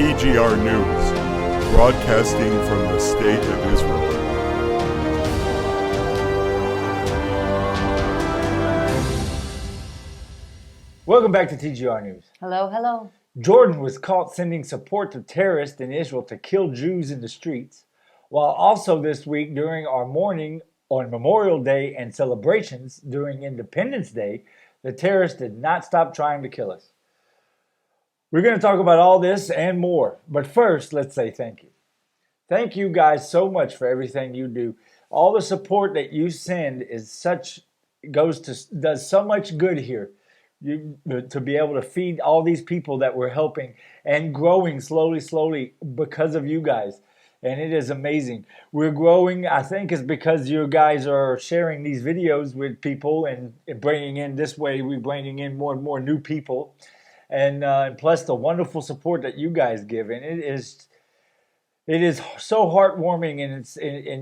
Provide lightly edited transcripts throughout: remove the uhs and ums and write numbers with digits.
TGR News, broadcasting from the State of Israel. Welcome back to TGR News. Hello, hello. Jordan was caught sending support to terrorists in Israel to kill Jews in the streets, while also this week during our mourning on Memorial Day and celebrations during Independence Day, the terrorists did not stop trying to kill us. We're going to talk about all this and more, but first, let's say thank you. Thank you guys so much for everything you do. All the support that you send does so much good here. To be able to feed all these people that we're helping and growing slowly because of you guys. And it is amazing. We're growing, I think, is because you guys are sharing these videos with people and bringing in this way, we're bringing in more and more new people. And plus the wonderful support that you guys give. And it is so heartwarming, and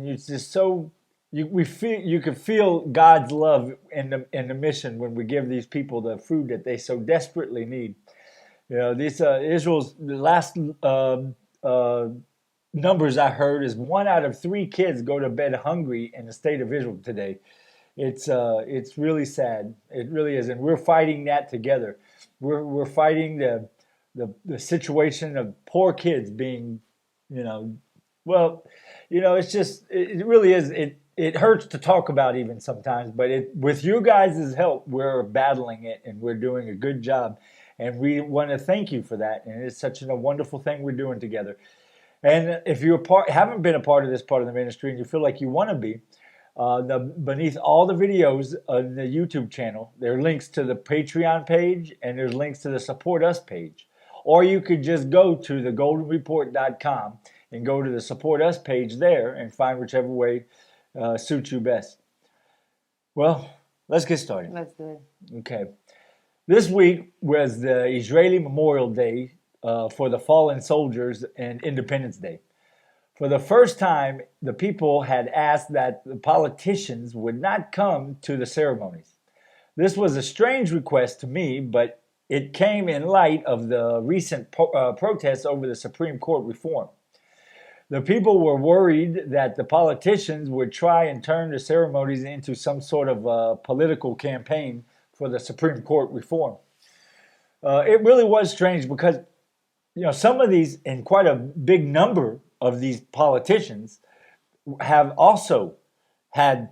it's just so... You can feel God's love in the mission when we give these people the food that they so desperately need. You know, Israel's the last numbers I heard is 1 out of 3 kids go to bed hungry in the state of Israel today. It's really sad. It really is, and we're fighting that together. We're fighting the situation of poor kids being, it's just it really is It hurts to talk about even sometimes, but with you guys' help, we're battling it and we're doing a good job. And we want to thank you for that. And it's such a wonderful thing we're doing together. And if you haven't been a part of this part of the ministry and you feel like you want to be, beneath all the videos on the YouTube channel, there are links to the Patreon page and there's links to the Support Us page. Or you could just go to thegoldenreport.com and go to the Support Us page there and find whichever way suits you best. Well, let's get started. Let's do it. Okay. This week was the Israeli Memorial Day for the fallen soldiers and Independence Day. For the first time, the people had asked that the politicians would not come to the ceremonies. This was a strange request to me, but it came in light of the recent protests over the Supreme Court reform. The people were worried that the politicians would try and turn the ceremonies into some sort of political campaign for the Supreme Court reform. It really was strange because, some of these, and quite a big number of these politicians, have also had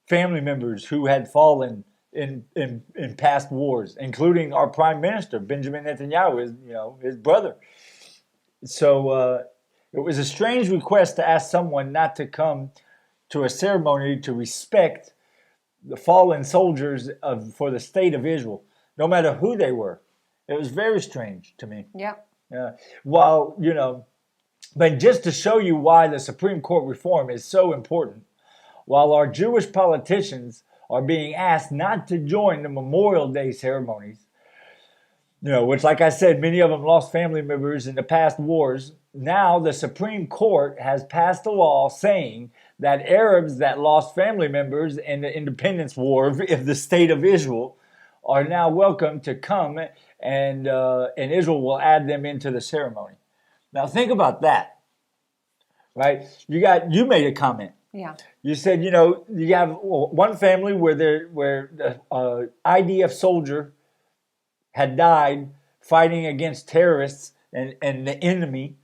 family members who had fallen in past wars, including our Prime Minister, Benjamin Netanyahu, his brother. So, it was a strange request to ask someone not to come to a ceremony to respect the fallen soldiers for the state of Israel, no matter who they were. It was very strange to me. Yeah. But just to show you why the Supreme Court reform is so important, while our Jewish politicians are being asked not to join the Memorial Day ceremonies, which, like I said, many of them lost family members in the past wars. Now the Supreme Court has passed a law saying that Arabs that lost family members in the independence war of the state of Israel are now welcome to come, and Israel will add them into the ceremony. Now think about that, right? You made a comment. Yeah. You said, you have one family where the IDF soldier had died fighting against terrorists and the enemy.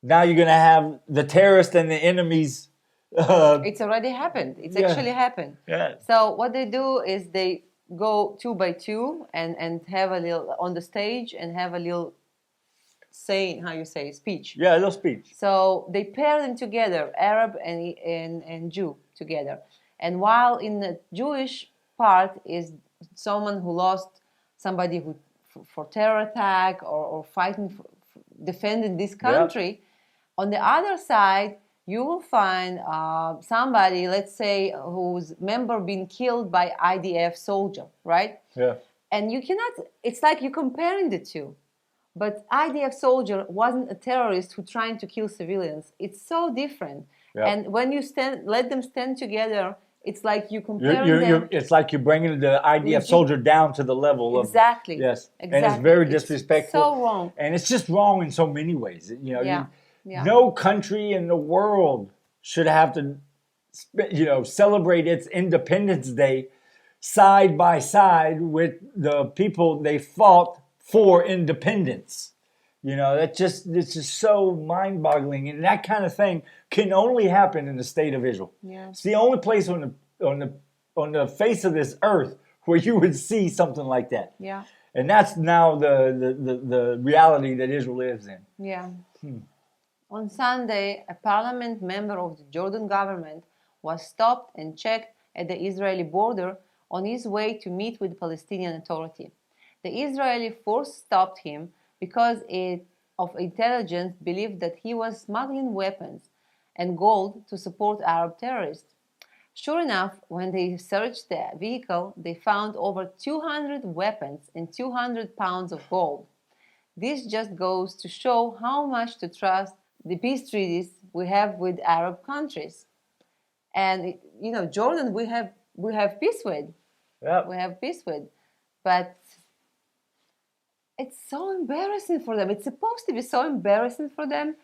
Now you're going to have the terrorists and the enemies. It's already happened. It's actually happened. Yeah. So what they do is they go 2 by 2 and have a little on the stage and have a little speech. Yeah, a little speech. So they pair them together, Arab and Jew together. And while in the Jewish part is someone who lost somebody who for terror attack or fighting, defending this country. Yep. On the other side, you will find somebody, let's say, whose member been killed by IDF soldier, right? Yeah. And you cannot, it's like you're comparing the two. But IDF soldier wasn't a terrorist who trying to kill civilians. It's so different. Yep. And when you let them stand together It's like you compare them. It's like you're bringing the IDF Legit- soldier down to the level of Exactly. yes, Exactly. and it's very It's disrespectful. so wrong. And it's just wrong in so many ways. You know, Yeah. Yeah. no country in the world should have to, celebrate its Independence Day side by side with the people they fought for independence. You know, it's just so mind-boggling, and that kind of thing can only happen in the state of Israel. Yeah. It's the only place on the face of this earth where you would see something like that. Yeah. And that's now the reality that Israel lives in. Yeah. On Sunday, a parliament member of the Jordan government was stopped and checked at the Israeli border on his way to meet with the Palestinian Authority. The Israeli force stopped him because of intelligence believed that he was smuggling weapons and gold to support Arab terrorists. Sure enough, when they searched the vehicle, they found over 200 weapons and 200 pounds of gold. This just goes to show how much to trust the peace treaties we have with Arab countries. And Jordan we have peace with. Yeah. We have peace with. But it's so embarrassing for them. It's supposed to be so embarrassing for them,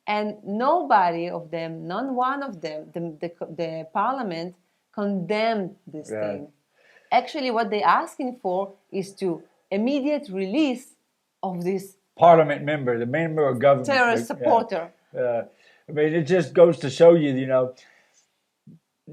and nobody of them, none one of them, the parliament condemned this thing. Actually, what they're asking for is to immediate release of this Parliament member, the member of government, terrorist supporter. I mean, it just goes to show you,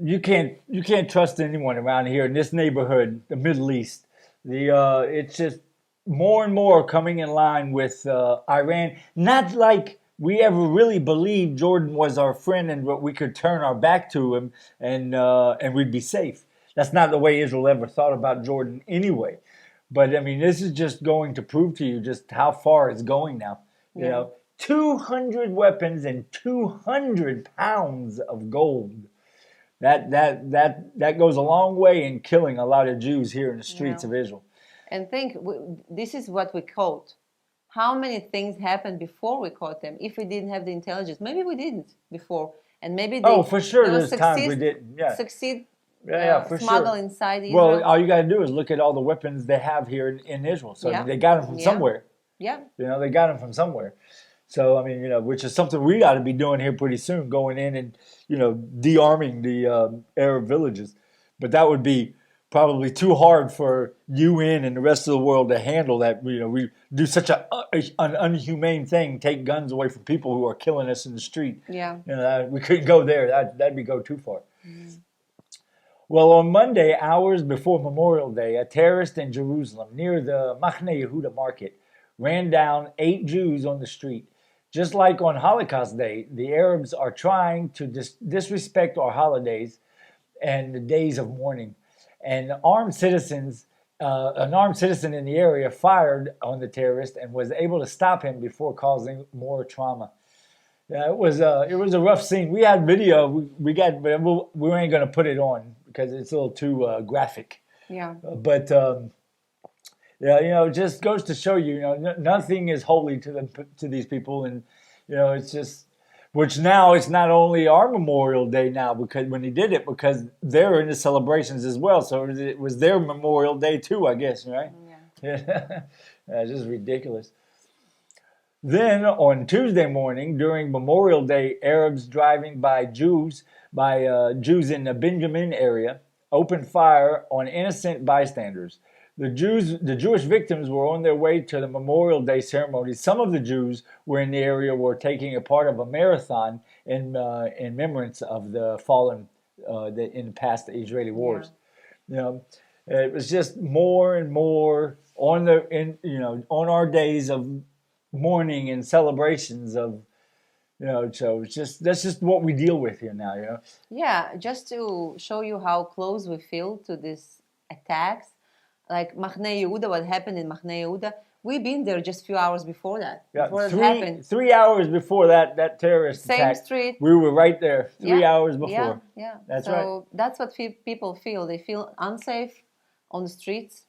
you can't trust anyone around here in this neighborhood, the Middle East. It's just more and more coming in line with Iran. Not like we ever really believed Jordan was our friend and we could turn our back to him and we'd be safe. That's not the way Israel ever thought about Jordan anyway. But I mean, this is just going to prove to you just how far it's going now. You know, 200 weapons and 200 pounds of gold. That goes a long way in killing a lot of Jews here in the streets of Israel. And think, this is what we caught. How many things happened before we caught them? If we didn't have the intelligence, maybe we didn't before, and maybe they for sure there's times we didn't. Yeah, succeed. For smuggle sure. Inside Israel. Well, all you got to do is look at all the weapons they have here in Israel. So they got them from somewhere. Yeah. They got them from somewhere. So I mean, which is something we got to be doing here pretty soon, going in and de-arming the Arab villages. But that would be probably too hard for UN and the rest of the world to handle. That we do such an unhumane thing, take guns away from people who are killing us in the street. Yeah. We couldn't go there. That'd be go too far. Well, on Monday, hours before Memorial Day, a terrorist in Jerusalem near the Machne Yehuda market ran down 8 Jews on the street. Just like on Holocaust Day, the Arabs are trying to disrespect our holidays and the days of mourning. And an armed citizen in the area fired on the terrorist and was able to stop him before causing more trauma. It was a rough scene. We had video. We ain't going to put it on because it's a little too graphic. Yeah. But it just goes to show you, nothing is holy to these people, and it's just. Which now it's not only our Memorial Day now because when he did it, because they're in the celebrations as well. So it was their Memorial Day too, I guess, right? Yeah. That's just ridiculous. Then on Tuesday morning, during Memorial Day, Arabs driving by Jews in the Benjamin area opened fire on innocent bystanders. The Jewish victims were on their way to the Memorial Day ceremony. Some of the Jews were in the area were taking a part of a marathon in remembrance of the fallen in the past Israeli wars. It was just more and more on our days of mourning and celebrations of so that's just what we deal with here now. Yeah, just to show you how close we feel to these attacks. Like Machne Yehuda, what happened in Machne Yehuda, we've been there just a few hours before that. Yeah, before it happened. 3 hours before that terrorist attack. Same street. We were right there 3 hours before. Yeah. That's so right. That's what people feel. They feel unsafe on the streets.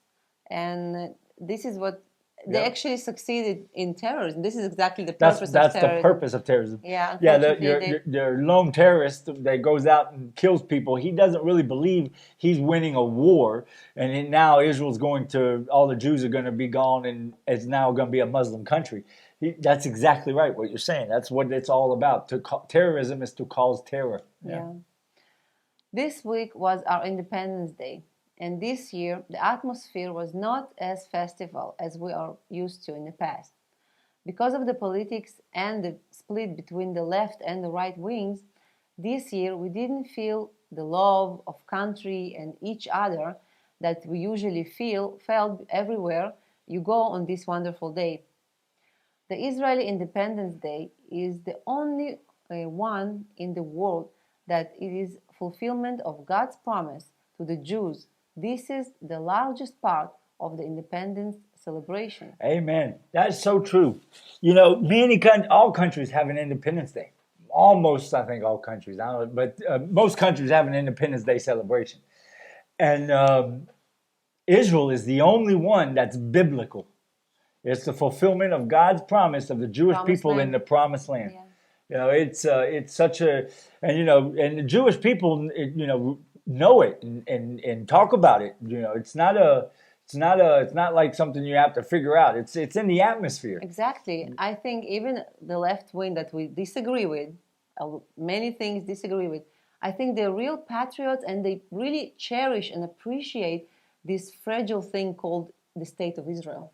And this is what they Yeah. actually succeeded in terrorism. This is exactly the That's purpose of that's the terrorism. purpose of terrorism. Yeah, Yeah, unfortunately, your lone terrorist that goes out and kills people. He doesn't really believe he's winning a war, and now Israel's going to all the Jews are going to be gone, and it's now going to be a Muslim country. That's exactly right. What you're saying. That's what it's all about. Terrorism is to cause terror. yeah. This week was our Independence Day, and this year the atmosphere was not as festival as we are used to in the past. Because of the politics and the split between the left and the right wings, this year we didn't feel the love of country and each other that we usually felt everywhere you go on this wonderful day. The Israeli Independence Day is the only one in the world that it is fulfillment of God's promise to the Jews. This is the largest part of the independence celebration. Amen. That's so true. All countries have an Independence Day. Almost, I think all countries. I don't know, but most countries have an Independence Day celebration, and Israel is the only one that's biblical. It's the fulfillment of God's promise of the Jewish Promised people in land. the Promised Land. Yeah. It's such a, and the Jewish people know it and talk about it. It's not like something you have to figure out. It's in the atmosphere. Exactly. I think even the left wing that we disagree with, many things disagree with, I think they're real patriots and they really cherish and appreciate this fragile thing called the State of Israel.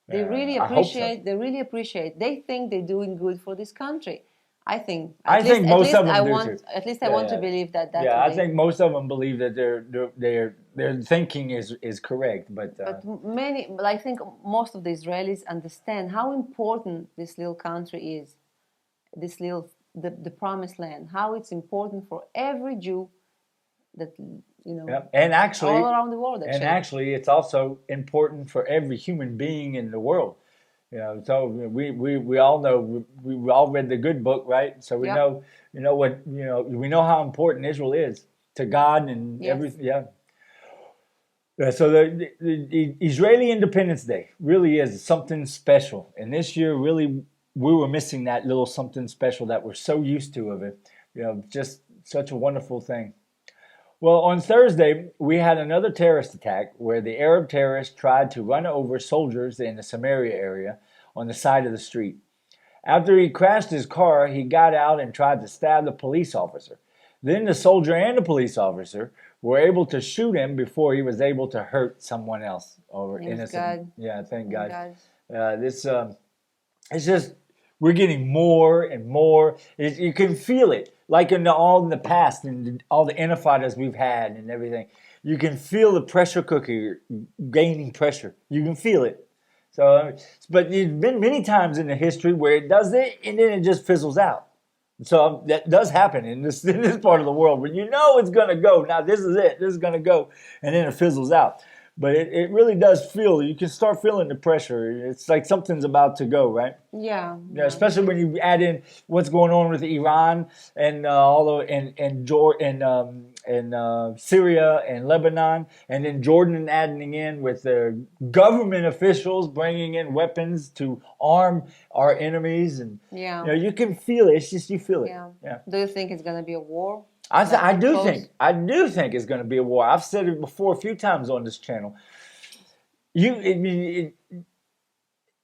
They really I hope so. appreciate. They really appreciate. They think they're doing good for this country. I think. I think most of them do too. At least I want to believe that. I think most of them believe that their thinking is correct, but I think most of the Israelis understand how important this little country is, the Promised Land. How it's important for every Jew that and actually all around the world. And actually, it's also important for every human being in the world. So we all know we all read the good book, right? So we know we know how important Israel is to God and everything. Yeah. So the Israeli Independence Day really is something special, and this year really we were missing that little something special that we're so used to of it. Just such a wonderful thing. Well, on Thursday, we had another terrorist attack where the Arab terrorist tried to run over soldiers in the Samaria area on the side of the street. After he crashed his car, he got out and tried to stab the police officer. Then the soldier and the police officer were able to shoot him before he was able to hurt someone else or innocent. God. Yeah, thank God. It's just we're getting more and more. You can feel it, like in the past and all the intifadas we've had and everything. You can feel the pressure cooker gaining pressure. You can feel it. So, but there's been many times in the history where it does it and then it just fizzles out. So that does happen in this part of the world where it's going to go. Now this is it. This is going to go, and then it fizzles out. But it really does feel. You can start feeling the pressure. It's like something's about to go, right? Yeah. Especially when you add in what's going on with Iran and Syria and Lebanon, and then Jordan adding in with the government officials bringing in weapons to arm our enemies, and you can feel it. It's just you feel it. Yeah. Do you think it's going to be a war? I do think it's going to be a war. I've said it before a few times on this channel.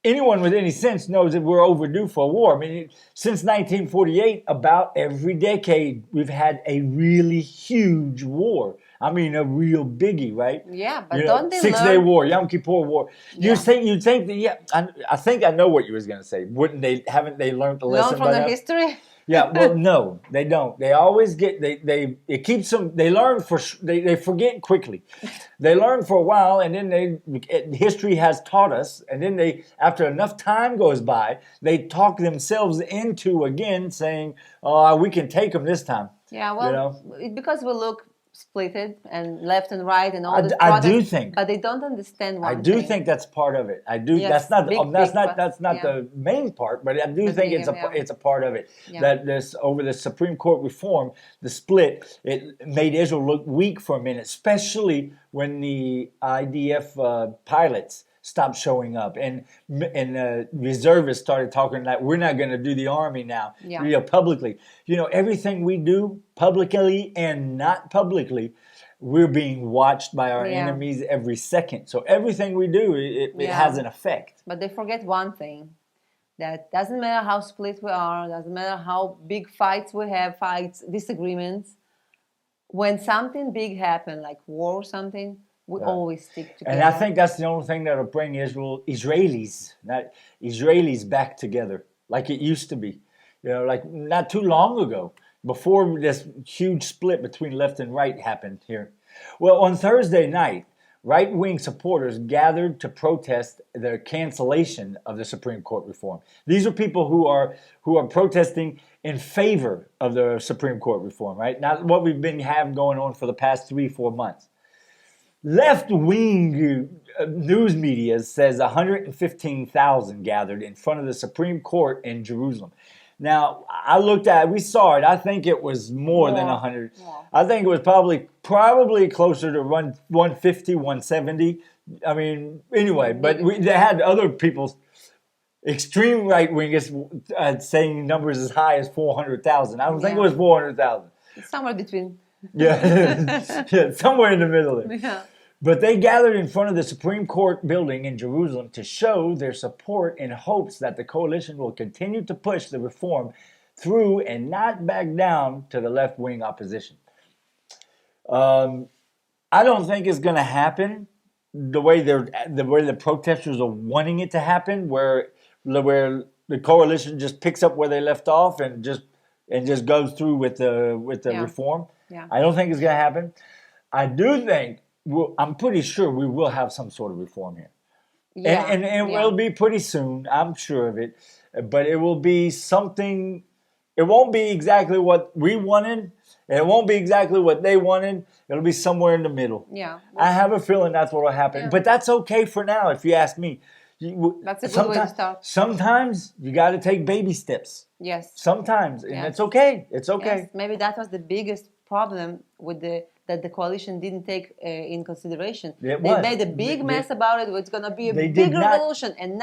Anyone with any sense knows that we're overdue for a war. I mean, since 1948, about every decade, we've had a really huge war. I mean, a real biggie, right? Yeah, but don't they Six-Day War, Yom Kippur War. You'd think that, I think I know what you was going to say. Haven't they learned the lesson from the history? Yeah, well, no, they don't. They always it keeps them, they forget quickly. They learn for a while, and then history has taught us, and then after enough time goes by, they talk themselves into again saying, oh, we can take them this time. Yeah, well, because we look splitted and left and right and all this. I do think, but they don't understand one I do thing. think that's part of it. I do. Yes, that's not big, the main part, but I do think it's a part of it. Yeah. That over the Supreme Court reform, the split, it made Israel look weak for a minute, especially when the IDF pilots stopped showing up, and reservists started talking like we're not going to do the army now, Yeah. publicly. Everything we do publicly and not publicly, we're being watched by our Yeah. enemies every second. So everything we do, it has an effect. But they forget one thing. That doesn't matter how split we are, doesn't matter how big fights we have, disagreements. When something big happens, like war or something, we always stick together. And I think that's the only thing that'll bring Israelis back together, like it used to be. Like not too long ago, before this huge split between left and right happened here. Well, on Thursday night, right-wing supporters gathered to protest the cancellation of the Supreme Court reform. These are people who are protesting in favor of the Supreme Court reform, right? Not what we've been having going on for the past 3-4 months. Left-wing news media says 115,000 gathered in front of the Supreme Court in Jerusalem. Now, we saw it. I think it was more than 100. Yeah. I think it was probably closer to 150, 170. I mean, anyway, but they had other people, extreme right-wingers, saying numbers as high as 400,000. I don't think it was 400,000. Somewhere between. Yeah, somewhere in the middle there. Yeah. But they gathered in front of the Supreme Court building in Jerusalem to show their support in hopes that the coalition will continue to push the reform through and not back down to the left-wing opposition. I don't think it's going to happen the way the protesters are wanting it to happen, where the coalition just picks up where they left off and just goes through with the reform. Yeah. I don't think it's going to happen. I do think. I'm pretty sure we will have some sort of reform here. Yeah. And it will be pretty soon, I'm sure of it. But it will be something, it won't be exactly what we wanted, and it won't be exactly what they wanted. It'll be somewhere in the middle. Yeah. I have a feeling that's what will happen. Yeah. But that's okay for now, if you ask me. That's a good way to start. Sometimes you got to take baby steps. Yes. Sometimes, and it's okay. It's okay. Yes. Maybe that was the biggest problem with that the coalition didn't take in consideration. They made a big mess about it. It's going to be a big revolution, and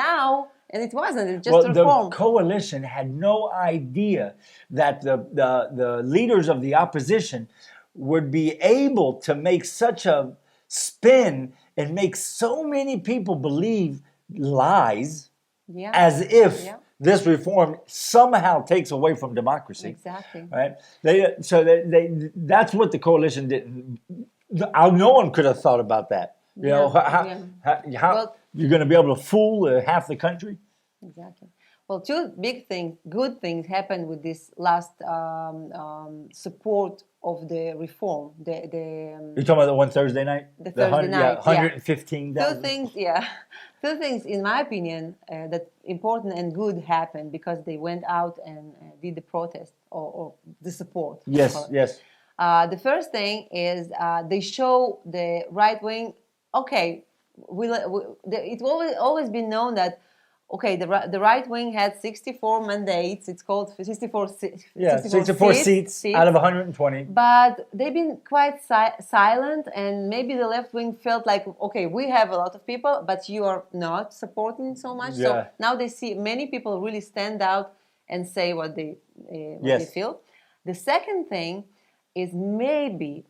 it wasn't. It's just a reform. The coalition had no idea that the leaders of the opposition would be able to make such a spin and make so many people believe lies, as if this reform somehow takes away from democracy. Exactly. Right? That's what the coalition didn't. No one could have thought about that. How you're going to be able to fool half the country? Exactly. Well, two good things happened with this last support of the reform. You're talking about the one Thursday night? The Thursday night, 115,000. Two things, in my opinion, that important and good happened because they went out and did the protest or the support. Yes. The first thing is they show the right wing. Okay, it's always been known that. Okay, the right wing had 64 mandates. It's called 64 seats out of 120. But they've been quite silent, and maybe the left wing felt like, okay, we have a lot of people, but you are not supporting so much. Yeah. So now they see many people really stand out and say what they feel. The second thing is maybe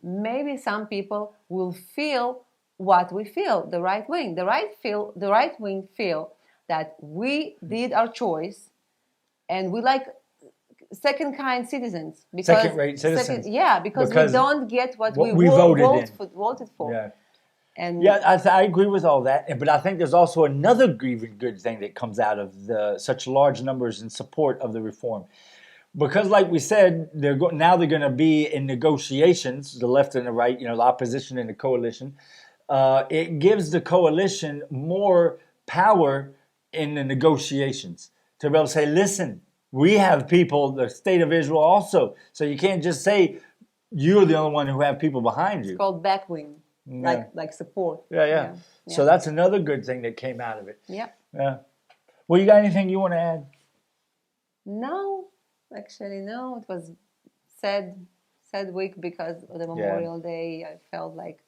some people will feel what we feel. The right wing, the right wing feel that we did our choice, and we like second-kind citizens. Second-rate citizens. Because we don't get what we voted for. Yeah. And I agree with all that, but I think there's also another grieving good thing that comes out of such large numbers in support of the reform. Because, like we said, they're going to be in negotiations, the left and the right, the opposition and the coalition. It gives the coalition more power in the negotiations to be able to say, listen, we have people, the state of Israel also. So you can't just say you're the only one who have people behind you. It's called backwing, like support. Yeah. So that's another good thing that came out of it. Yeah. Well, you got anything you want to add? No, actually, no. It was sad week because of the Memorial Day. I felt like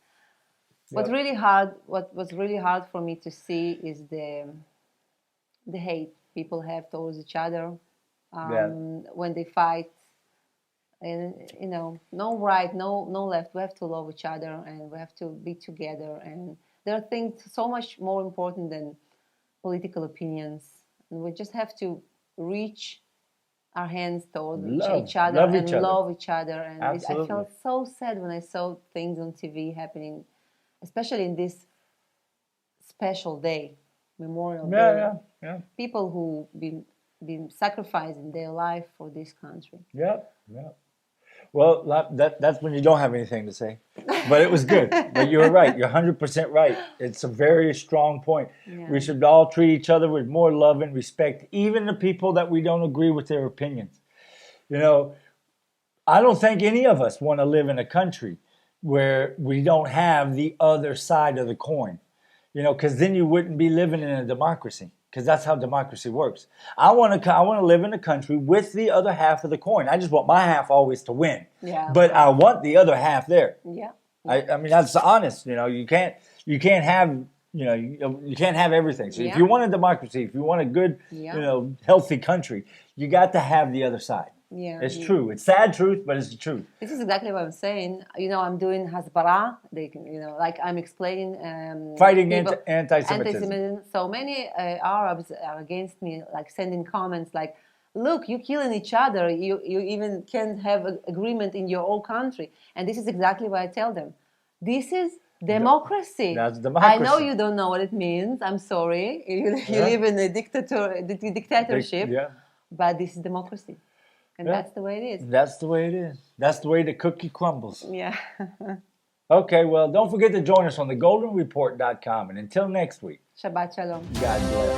What Yep. really hard, what was really hard for me to see is the hate people have towards each other Yeah. when they fight. And no right, no left. We have to love each other, and we have to be together. And there are things so much more important than political opinions. And we just have to reach our hands toward each other Love and each other. love each other. And I Absolutely. felt so sad when I saw things on TV happening, especially in this special day, Memorial Day. Yeah. People who been sacrificing their life for this country. Yeah. Well, that's when you don't have anything to say. But it was good. But you're right. You're 100% right. It's a very strong point. Yeah. We should all treat each other with more love and respect, even the people that we don't agree with their opinions. I don't think any of us want to live in a country where we don't have the other side of the coin. Because then you wouldn't be living in a democracy. Because that's how democracy works. I want to live in a country with the other half of the coin. I just want my half always to win. Yeah. But I want the other half there. Yeah. I mean, that's honest. You can't have you can't have everything. So if Yeah. you want a democracy, if you want a good Yeah. healthy country, you got to have the other side. Yeah. It's true. It's sad truth, but it's the truth. This is exactly what I'm saying. I'm doing hasbara. They can, like I'm explaining. Fighting people- anti-Semitism. So many Arabs are against me, like sending comments like, "Look, you're killing each other. You even can't have an agreement in your own country." And this is exactly what I tell them. This is democracy. That's democracy. I know you don't know what it means. I'm sorry. You live in a dictatorship. Yeah. But this is democracy. And Yeah. that's the way it is. That's the way it is. That's the way the cookie crumbles. Yeah. Okay, well, don't forget to join us on thegoldenreport.com. And until next week, Shabbat shalom. God bless.